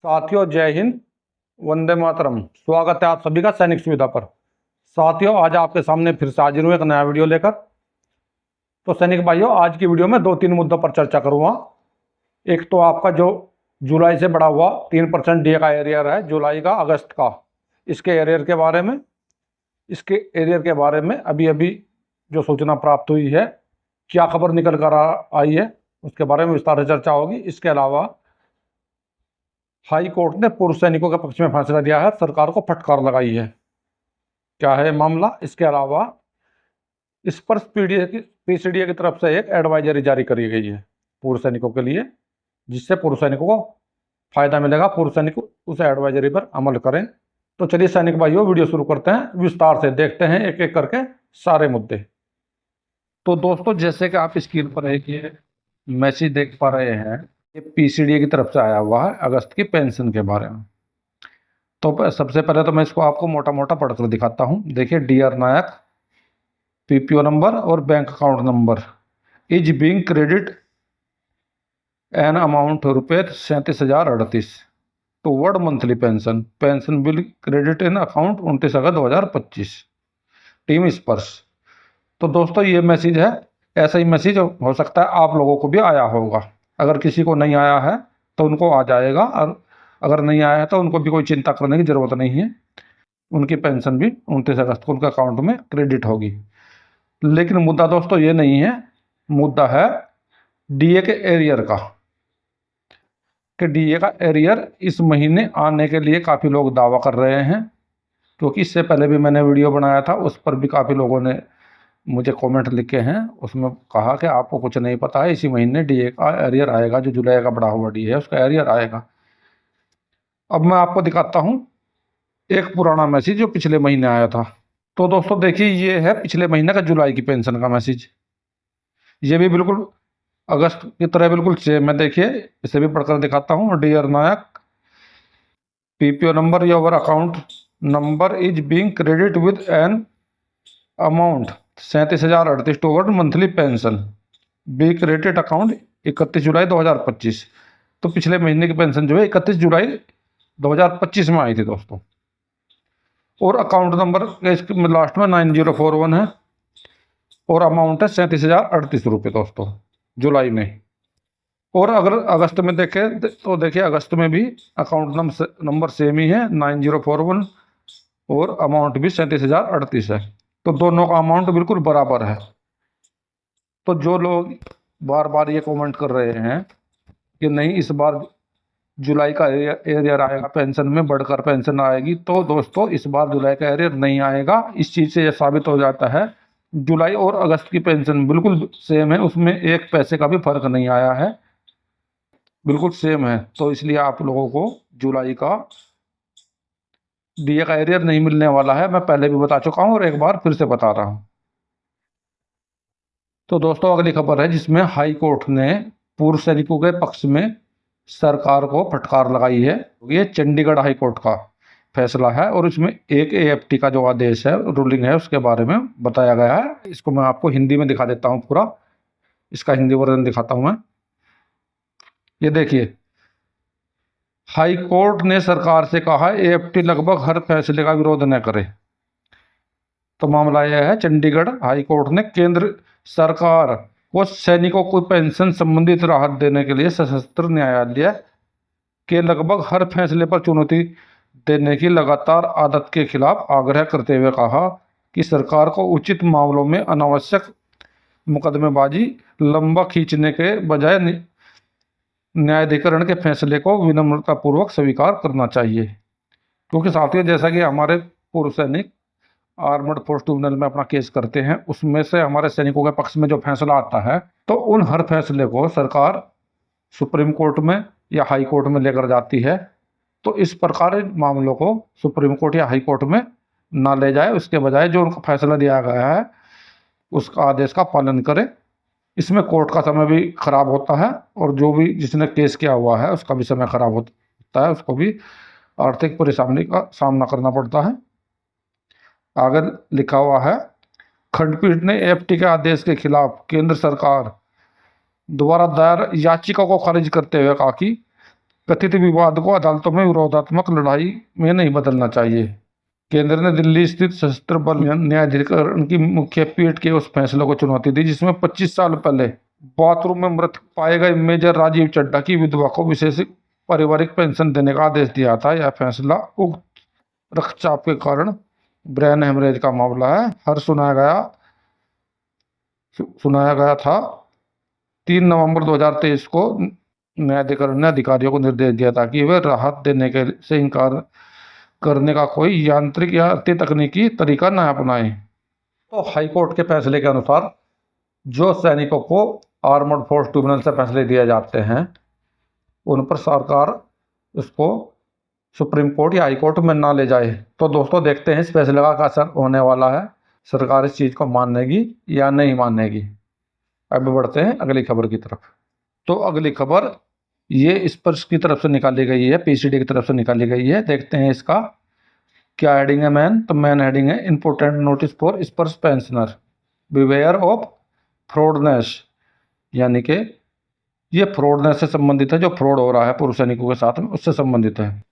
साथियों, जय हिंद, वंदे मातरम। स्वागत है आप सभी का सैनिक सुविधा पर। साथियों, आज आपके सामने फिर से हाजिर हूँ एक नया वीडियो लेकर। तो सैनिक भाइयों, आज की वीडियो में 2-3 मुद्दों पर चर्चा करूँगा। एक तो आपका जो जुलाई से बढ़ा हुआ 3% डीए का एरियर है, जुलाई का अगस्त का, इसके एरियर के बारे में अभी अभी जो सूचना प्राप्त हुई है, क्या खबर निकल कर आई है, उसके बारे में विस्तार से चर्चा होगी। इसके अलावा हाई कोर्ट ने पूर्व सैनिकों के पक्ष में फैसला दिया है, सरकार को फटकार लगाई है। क्या है मामला? इसके अलावा इस पर पीसीडीए की तरफ से एक एडवाइजरी जारी करी गई है पूर्व सैनिकों के लिए, जिससे पूर्व सैनिकों को फायदा मिलेगा। पूर्व सैनिक उस एडवाइजरी पर अमल करें। तो चलिए सैनिक भाइयों, वीडियो शुरू करते हैं, विस्तार से देखते हैं एक एक करके सारे मुद्दे। तो दोस्तों, जैसे कि आप स्क्रीन पर एक ये मैसेज देख पा रहे हैं, ये पीसीडीए की तरफ से आया हुआ है अगस्त की पेंशन के बारे में। तो सबसे पहले तो मैं इसको आपको मोटा मोटा पढ़कर दिखाता हूँ। देखिए, डियर नायक, पीपीओ नंबर और bank account number is being credit an amount रुपये 37,038 toward monthly pension bill credit in account 29 August 2025 team स्पर्श। तो दोस्तों, ये मैसेज है, ऐसा ही मैसेज हो सकता है आप लोगों को भी आया होगा। अगर किसी को नहीं आया है तो उनको आ जाएगा, और अगर नहीं आया है तो उनको भी कोई चिंता करने की ज़रूरत नहीं है। उनकी पेंशन भी 29 अगस्त को उनके अकाउंट में क्रेडिट होगी। लेकिन मुद्दा दोस्तों ये नहीं है, मुद्दा है डीए के एरियर का, कि डीए का एरियर इस महीने आने के लिए काफ़ी लोग दावा कर रहे हैं। क्योंकि इससे पहले भी मैंने वीडियो बनाया था, उस पर भी काफ़ी लोगों ने मुझे कमेंट लिखे हैं, उसमें कहा कि आपको कुछ नहीं पता है, इसी महीने डीए का एरियर आएगा, जो जुलाई का बढ़ा हुआ डीए है उसका एरियर आएगा। अब मैं आपको दिखाता हूँ एक पुराना मैसेज जो पिछले महीने आया था। तो दोस्तों देखिए, ये है पिछले महीने का जुलाई की पेंशन का मैसेज। ये भी बिल्कुल अगस्त की तरह बिल्कुल सेम है। देखिए, इसे भी पढ़कर दिखाता हूँ। Dear Nayak, PPO number your account number is being credit with an amount 37,038 toward monthly pension be credit account 31 July 2025। तो पिछले महीने की पेंशन जो है 31 जुलाई 2025 में आई थी दोस्तों। और अकाउंट नंबर इसके लास्ट में 9041 है, और अमाउंट है 37,038 रुपये दोस्तों जुलाई में। और अगर अगस्त में देखें तो देखिए, अगस्त में भी अकाउंट नंबर सेम ही है 9041, और अमाउंट भी 37,038 है। तो दोनों का अमाउंट बिल्कुल बराबर है। तो जो लोग बार बार ये कमेंट कर रहे हैं कि नहीं इस बार जुलाई का एरियर आएगा, पेंशन में बढ़कर पेंशन आएगी, तो दोस्तों इस बार जुलाई का एरियर नहीं आएगा। इस चीज़ से यह साबित हो जाता है जुलाई और अगस्त की पेंशन बिल्कुल सेम है, उसमें एक पैसे का भी फर्क नहीं आया है, बिल्कुल सेम है। तो इसलिए आप लोगों को जुलाई का डीए का एरियर नहीं मिलने वाला है, मैं पहले भी बता चुका हूँ और एक बार फिर से बता रहा हूँ। तो दोस्तों, अगली खबर है जिसमें हाई कोर्ट ने पूर्व सैनिकों के पक्ष में सरकार को फटकार लगाई है। ये चंडीगढ़ हाई कोर्ट का फैसला है, और इसमें एक एएफटी का जो आदेश है, रूलिंग है, उसके बारे में बताया गया है। इसको मैं आपको हिंदी में दिखा देता हूँ, पूरा इसका हिंदी वर्जन दिखाता हूँ मैं। ये देखिए, हाई कोर्ट ने सरकार से कहा एएफटी लगभग हर फैसले का विरोध न करे। तो मामला यह है, चंडीगढ़ हाई कोर्ट ने केंद्र सरकार को सैनिकों को पेंशन संबंधित राहत देने के लिए सशस्त्र न्यायालय के लगभग हर फैसले पर चुनौती देने की लगातार आदत के खिलाफ आग्रह करते हुए कहा कि सरकार को उचित मामलों में अनावश्यक मुकदमेबाजी लंबा खींचने के बजाय न्यायाधिकरण के फैसले को विनम्रतापूर्वक स्वीकार करना चाहिए। क्योंकि साथियों, जैसा कि हमारे पूर्व सैनिक आर्मड फोर्स ट्रिब्यूनल में अपना केस करते हैं, उसमें से हमारे सैनिकों के पक्ष में जो फैसला आता है, तो उन हर फैसले को सरकार सुप्रीम कोर्ट में या हाई कोर्ट में लेकर जाती है। तो इस प्रकार इन मामलों को सुप्रीम कोर्ट या हाई कोर्ट में ना ले जाए, उसके बजाय जो उनको फैसला दिया गया है उसका आदेश का पालन करें। इसमें कोर्ट का समय भी खराब होता है, और जो भी जिसने केस किया हुआ है उसका भी समय खराब होता है, उसको भी आर्थिक परेशानी का सामना करना पड़ता है। आगे लिखा हुआ है, खंडपीठ ने एएफटी के आदेश के खिलाफ केंद्र सरकार द्वारा दायर याचिका को खारिज करते हुए कहा कि कथित विवाद को अदालतों में विरोधात्मक लड़ाई में नहीं बदलना चाहिए। केंद्र ने दिल्ली स्थित सशस्त्र बल न्यायाधिकरण की मुख्य पीठ के उस फैसले को चुनौती दी जिसमें 25 साल पहले बाथरूम में मृत पाए गए मेजर राजीव चड्ढा की विधवा को विशेष पारिवारिक पेंशन देने का आदेश दिया था। यह फैसला उक्त रक्तचाप के कारण ब्रेन हेमरेज का मामला है। सुनाया गया था 3 नवंबर 2023 को न्यायाधिकरण ने अधिकारियों को निर्देश दिया था कि वे राहत देने के से इनकार करने का कोई यांत्रिक या अति तकनीकी तरीका न अपनाएं। तो हाईकोर्ट के फैसले के अनुसार जो सैनिकों को आर्मर्ड फोर्स ट्रिब्यूनल से फैसले दिए जाते हैं उन पर सरकार उसको सुप्रीम कोर्ट या हाई कोर्ट में ना ले जाए। तो दोस्तों देखते हैं इस फैसले का क्या असर होने वाला है, सरकार इस चीज़ को मानेगी या नहीं मानेगी। अभी बढ़ते हैं अगली खबर की तरफ। तो अगली खबर ये स्पर्श की तरफ से निकाली गई है, पीसीडी की तरफ से निकाली गई है। देखते हैं इसका क्या हेडिंग है। मैन तो मैन हेडिंग है इंपोर्टेंट नोटिस फॉर स्पर्श पेंशनर बिवेयर ऑफ फ्रॉडनेस, यानी कि ये फ्रॉडनेस से संबंधित है, जो फ्रॉड हो रहा है पूर्व सैनिकों के साथ में उससे संबंधित है।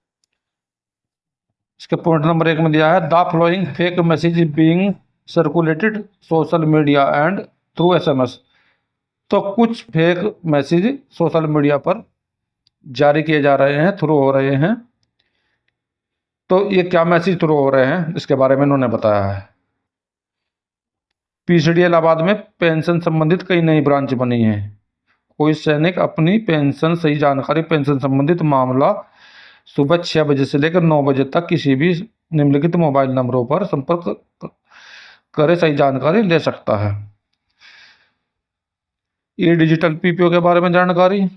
इसके पॉइंट नंबर 1 में दिया है the flowing fake message being circulated social media and through SMS. तो कुछ फेक मैसेज सोशल मीडिया पर जारी किए जा रहे हैं, थ्रू हो रहे हैं। तो ये क्या मैसेज थ्रू हो रहे हैं इसके बारे में इन्होंने बताया है। पीसीडी इलाहाबाद में पेंशन संबंधित कई नई ब्रांच बनी है। कोई सैनिक अपनी पेंशन सही जानकारी पेंशन संबंधित मामला सुबह 6 बजे से लेकर 9 बजे तक किसी भी निम्नलिखित मोबाइल नंबरों पर संपर्क करे सही जानकारी ले सकता है। ई डिजिटल पीपीओ के बारे में जानकारी,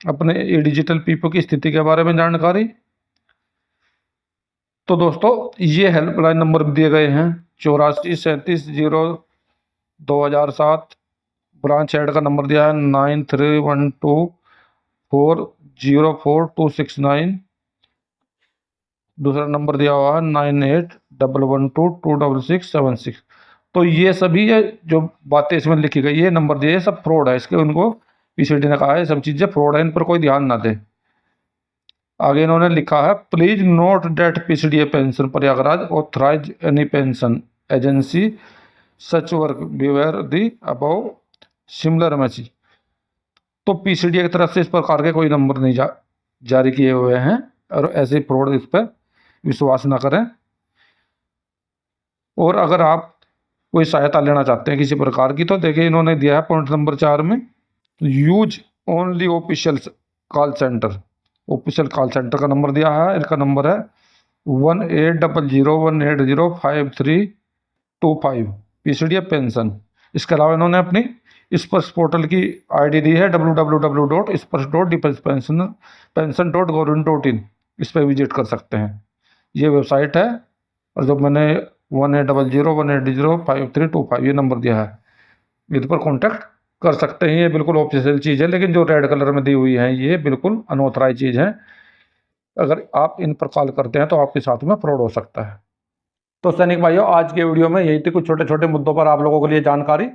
अपने ई डिजिटल पीपीओ की स्थिति के बारे में जानकारी। तो दोस्तों ये हेल्पलाइन नंबर दिए गए हैं 8437302007। ब्रांच हेड का नंबर दिया है 9312404269। दूसरा नंबर दिया हुआ है 9811226676। तो ये सभी जो बातें इसमें लिखी गई है, नंबर दिए, सब फ्रॉड है। इसके उनको पीसीडी ने कहा है सब चीज़ें फ्रॉड है, इन पर कोई ध्यान ना दे। आगे इन्होंने लिखा है please note date PCD pension Prayagraj authorise any pension agency such work beware the above similar message. तो पीसीडी की तरफ से इस प्रकार के कोई नंबर नहीं जारी किए हुए हैं और ऐसे फ्रॉड इस पर विश्वास ना करें। और अगर आप कोई सहायता लेना चाहते हैं किसी प्रकार की तो देखिए इन्होंने दिया है पॉइंट नंबर 4 में use only official call centre. Official call centre का नंबर दिया है, इनका नंबर है 180018055325 पीसीडी पेंशन। इसके अलावा इन्होंने अपनी स्पर्श पोर्टल की आईडी दी है www.spursh.defensepension.gov.in। इस पर विजिट कर सकते हैं, ये वेबसाइट है। और जब मैंने 180018055325 ये नंबर दिया है, इस पर कॉन्टैक्ट कर सकते हैं। ये बिल्कुल ऑफिशियल चीज़ है, लेकिन जो रेड कलर में दी हुई है ये बिल्कुल अनऑथराइज चीज़ है। अगर आप इन पर कॉल करते हैं तो आपके साथ में फ्रॉड हो सकता है। तो सैनिक भाइयों आज के वीडियो में यही थी कुछ छोटे छोटे मुद्दों पर आप लोगों के लिए जानकारी।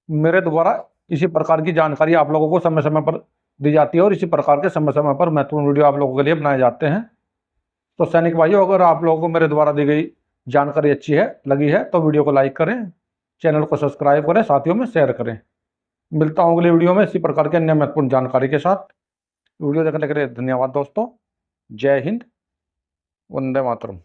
मेरे द्वारा इसी प्रकार की जानकारी आप लोगों को समय समय पर दी जाती है और इसी प्रकार के समय समय पर महत्वपूर्ण वीडियो आप लोगों के लिए बनाए जाते हैं। तो सैनिक भाइयों अगर आप लोगों को मेरे द्वारा दी गई जानकारी अच्छी है लगी है तो वीडियो को लाइक करें, चैनल को सब्सक्राइब करें, साथियों में शेयर करें। मिलता हूँ अगले वीडियो में इसी प्रकार के अन्य महत्वपूर्ण जानकारी के साथ। वीडियो देखने के लिए धन्यवाद दोस्तों। जय हिंद, वंदे मातरम।